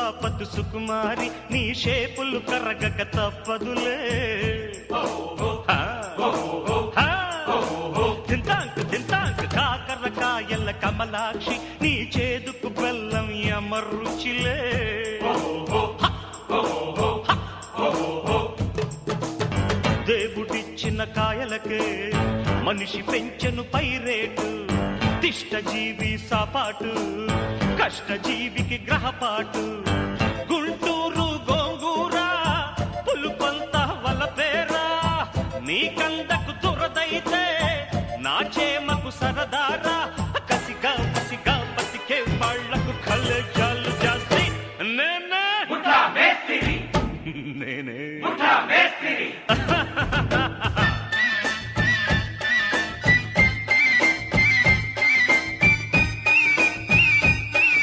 ఆపతు సుకుమారి నీ షేపులు కరగక తప్పదులే తింతాంక్ కాకరకాయల కమలాక్షి నీ చేదుకు బెల్లం యమరుచిలే దేవుడిచ్చిన కాయలకే మనిషి పెంచెను పైరేటు తిష్టజీవి సాపాటు కష్టజీవికి గ్రహపాటు గుంటూరు గోంగూర పులుపంత వలపేరా నీ కందకు దురదైతే నా చేమకు సరదారా కసిగా బతికే వాళ్లకు కలజాల